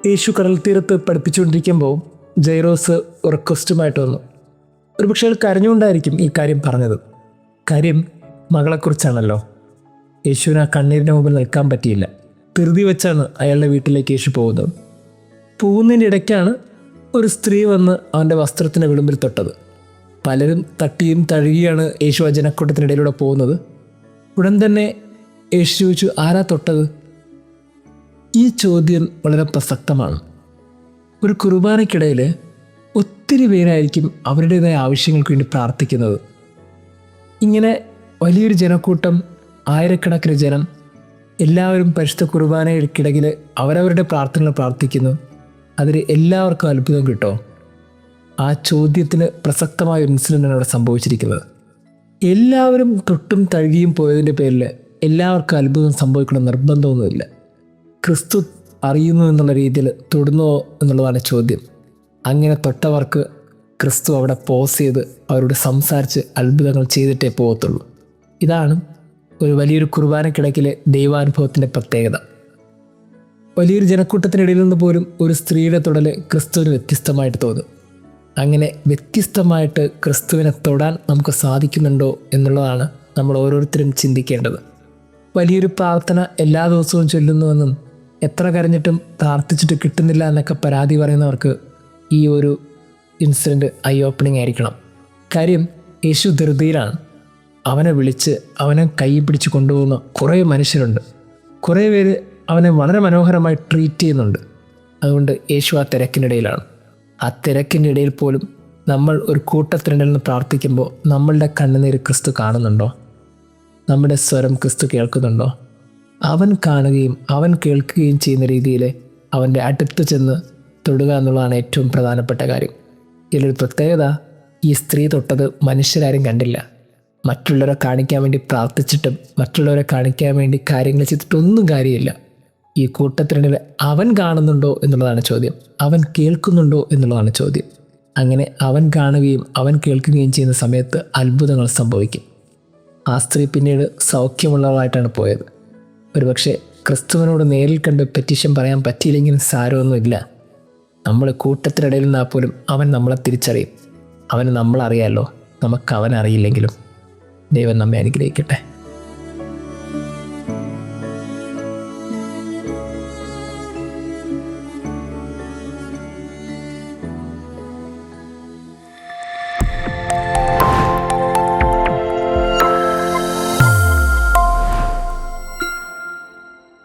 യേശു കടൽ തീരത്ത് പഠിപ്പിച്ചുകൊണ്ടിരിക്കുമ്പോൾ ജൈറോസ് റിക്വസ്റ്റുമായിട്ട് വന്നു. ഒരുപക്ഷെ അയാൾ കരഞ്ഞുകൊണ്ടായിരിക്കും ഈ കാര്യം പറഞ്ഞത്. കാര്യം മകളെക്കുറിച്ചാണല്ലോ. യേശുവിന് ആ കണ്ണീരിൻ്റെ മുമ്പിൽ നിൽക്കാൻ പറ്റിയില്ല. ധൃതി വെച്ചാണ് അയാളുടെ വീട്ടിലേക്ക് യേശു പോകുന്നത്. പോകുന്നതിൻ്റെ ഇടയ്ക്കാണ് ഒരു സ്ത്രീ വന്ന് അവൻ്റെ വസ്ത്രത്തിൻ്റെ വിളുമ്പിൽ തൊട്ടത്. പലരും തട്ടിയും തഴുകിയാണ് യേശു ആ ജനക്കൂട്ടത്തിനിടയിലൂടെ പോകുന്നത്. ഉടൻ തന്നെ യേശു ചോദിച്ചു, ആരാ തൊട്ടത്? ഈ ചോദ്യം വളരെ പ്രസക്തമാണ്. ഒരു കുർബാനയ്ക്കിടയിൽ ഒത്തിരി പേരായിരിക്കും അവരുടേതായ ആവശ്യങ്ങൾക്ക് വേണ്ടി പ്രാർത്ഥിക്കുന്നത്. ഇങ്ങനെ വലിയൊരു ജനക്കൂട്ടം, ആയിരക്കണക്കിന് ജനം, എല്ലാവരും പരിശുദ്ധ കുർബാനയ്ക്കിടയിൽ അവരവരുടെ പ്രാർത്ഥനകൾ പ്രാർത്ഥിക്കുന്നു. അതിൽ എല്ലാവർക്കും അത്ഭുതം കിട്ടുമോ? ആ ചോദ്യത്തിന് പ്രസക്തമായ ഒരു ഇൻസിഡൻ്റാണ് അവിടെ സംഭവിച്ചിരിക്കുന്നത്. എല്ലാവരും തൊട്ടും തഴുകിയും പോയതിൻ്റെ പേരിൽ എല്ലാവർക്കും അത്ഭുതം സംഭവിക്കണം നിർബന്ധമൊന്നുമില്ല. ക്രിസ്തു അറിയുന്നു എന്നുള്ള രീതിയിൽ തൊടുന്നുവോ എന്നുള്ളതാണ് ചോദ്യം. അങ്ങനെ തൊട്ടവർക്ക് ക്രിസ്തു അവിടെ പോസ് ചെയ്ത് അവരോട് സംസാരിച്ച് അത്ഭുതങ്ങൾ ചെയ്തിട്ടേ പോകത്തുള്ളൂ. ഇതാണ് ഒരു വലിയൊരു കുർബാനക്കിടക്കിലെ ദൈവാനുഭവത്തിൻ്റെ പ്രത്യേകത. വലിയൊരു ജനക്കൂട്ടത്തിനിടയിൽ നിന്ന് പോലും ഒരു സ്ത്രീയുടെ തൊടൽ ക്രിസ്തുവിന് വ്യത്യസ്തമായിട്ട് തോന്നും. അങ്ങനെ വ്യത്യസ്തമായിട്ട് ക്രിസ്തുവിനെ തൊടാൻ നമുക്ക് സാധിക്കുന്നുണ്ടോ എന്നുള്ളതാണ് നമ്മൾ ഓരോരുത്തരും ചിന്തിക്കേണ്ടത്. വലിയൊരു പ്രാർത്ഥന എല്ലാ ദിവസവും ചൊല്ലുന്നുവെന്നും എത്ര കരഞ്ഞിട്ടും പ്രാർത്ഥിച്ചിട്ട് കിട്ടുന്നില്ല എന്നൊക്കെ പരാതി പറയുന്നവർക്ക് ഈ ഒരു ഇൻസിഡൻറ്റ് ഐ ഓപ്പണിംഗ് ആയിരിക്കണം. കാര്യം യേശു ധൃതിയിലാണ്. അവനെ വിളിച്ച് അവനെ കൈ പിടിച്ച് കൊണ്ടുപോകുന്ന കുറേ മനുഷ്യരുണ്ട്. കുറേ പേര് അവനെ വളരെ മനോഹരമായി ട്രീറ്റ് ചെയ്യുന്നുണ്ട്. അതുകൊണ്ട് യേശു ആ തിരക്കിനിടയിലാണ്. ആ തിരക്കിൻ്റെ ഇടയിൽ പോലും നമ്മൾ ഒരു കൂട്ടത്തിനിടയിൽ നിന്ന് പ്രാർത്ഥിക്കുമ്പോൾ നമ്മളുടെ കണ്ണുനീര് ക്രിസ്തു കാണുന്നുണ്ടോ? നമ്മുടെ സ്വരം ക്രിസ്തു കേൾക്കുന്നുണ്ടോ? അവൻ കാണുകയും അവൻ കേൾക്കുകയും ചെയ്യുന്ന രീതിയിൽ അവൻ്റെ അടുത്ത് ചെന്ന് തൊടുക എന്നുള്ളതാണ് ഏറ്റവും പ്രധാനപ്പെട്ട കാര്യം. ഇതിലൊരു പ്രത്യേകത, ഈ സ്ത്രീ തൊട്ടത് മനുഷ്യരാരും കണ്ടില്ല. മറ്റുള്ളവരെ കാണിക്കാൻ വേണ്ടി പ്രാർത്ഥിച്ചിട്ടും മറ്റുള്ളവരെ കാണിക്കാൻ വേണ്ടി കാര്യങ്ങൾ ചെയ്തിട്ടൊന്നും കാര്യമില്ല. ഈ കൂട്ടത്തിനിടയിൽ അവൻ കാണുന്നുണ്ടോ എന്നുള്ളതാണ് ചോദ്യം. അവൻ കേൾക്കുന്നുണ്ടോ എന്നുള്ളതാണ് ചോദ്യം. അങ്ങനെ അവൻ കാണുകയും അവൻ കേൾക്കുകയും ചെയ്യുന്ന സമയത്ത് അത്ഭുതങ്ങൾ സംഭവിക്കും. ആ സ്ത്രീ പിന്നീട് സൗഖ്യമുള്ളവളായിട്ടാണ് പോയത്. ഒരുപക്ഷെ ക്രിസ്തുവിനോട് നേരിൽ കണ്ട് പെറ്റീഷൻ പറയാൻ പറ്റിയില്ലെങ്കിലും സാരമൊന്നുമില്ല. നമ്മൾ കൂട്ടത്തിനിടയിൽ നിന്നാൽ പോലും അവൻ നമ്മളെ തിരിച്ചറിയും. അവന് നമ്മളറിയാമല്ലോ, നമുക്ക് അവനറിയില്ലെങ്കിലും. ദൈവം നമ്മെ അനുഗ്രഹിക്കട്ടെ.